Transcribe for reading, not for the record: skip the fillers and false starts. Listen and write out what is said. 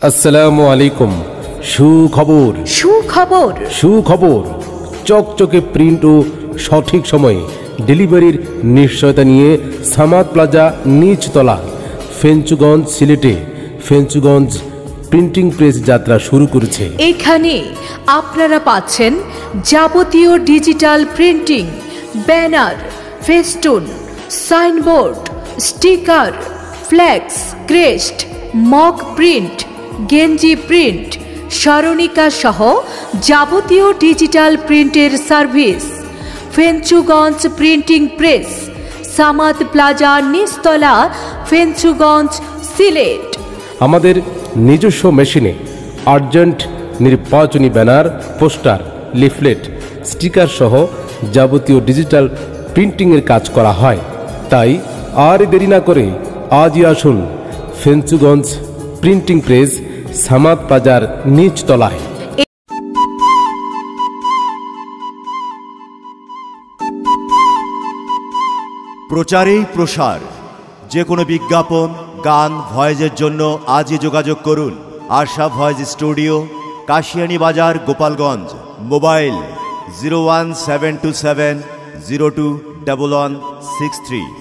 আসসালামু আলাইকুম। সুখবর সুখবর সুখবর চকচকে প্রিন্ট ও সঠিক সময়ে ডেলিভারির নিশ্চয়তা নিয়ে সামাদ প্লাজা নিচতলা ফেঞ্চুগঞ্জ সিলেটে ফেঞ্চুগঞ্জ প্রিন্টিং প্রেস যাত্রা শুরু করেছে। এখানে আপনারা পাচ্ছেন যাবতীয় digital printing, banner, festoon, signboard, sticker, flex, crest, mock print, গেঞ্জি প্রিন্ট, স্মরণিকা সহ যাবতীয় ডিজিটাল প্রিন্টের service. Fenchuganj printing press, Samad plaza নিচতলা, ফেঞ্চুগঞ্জ, সিলেট। আমাদের নিজস্ব মেশিনে আর্জেন্ট নির্বাচনী ব্যানার, পোস্টার, লিফলেট, স্টিকার সহ যাবতীয় ডিজিটাল প্রিন্টিংয়ের কাজ করা হয়। তাই আর দেরি না করে আজই আসুন ফেঞ্চুগঞ্জ প্রিন্টিং প্রেস, সামাদ প্লাজার নিচতলায়। প্রচারেই প্রসার। যে কোনো বিজ্ঞাপন, গান, ভয়েসের জন্য আজই যোগাযোগ করুন আশা ভয়েস স্টুডিও, কাশিয়ানী বাজার, গোপালগঞ্জ। মোবাইল 01727 021163।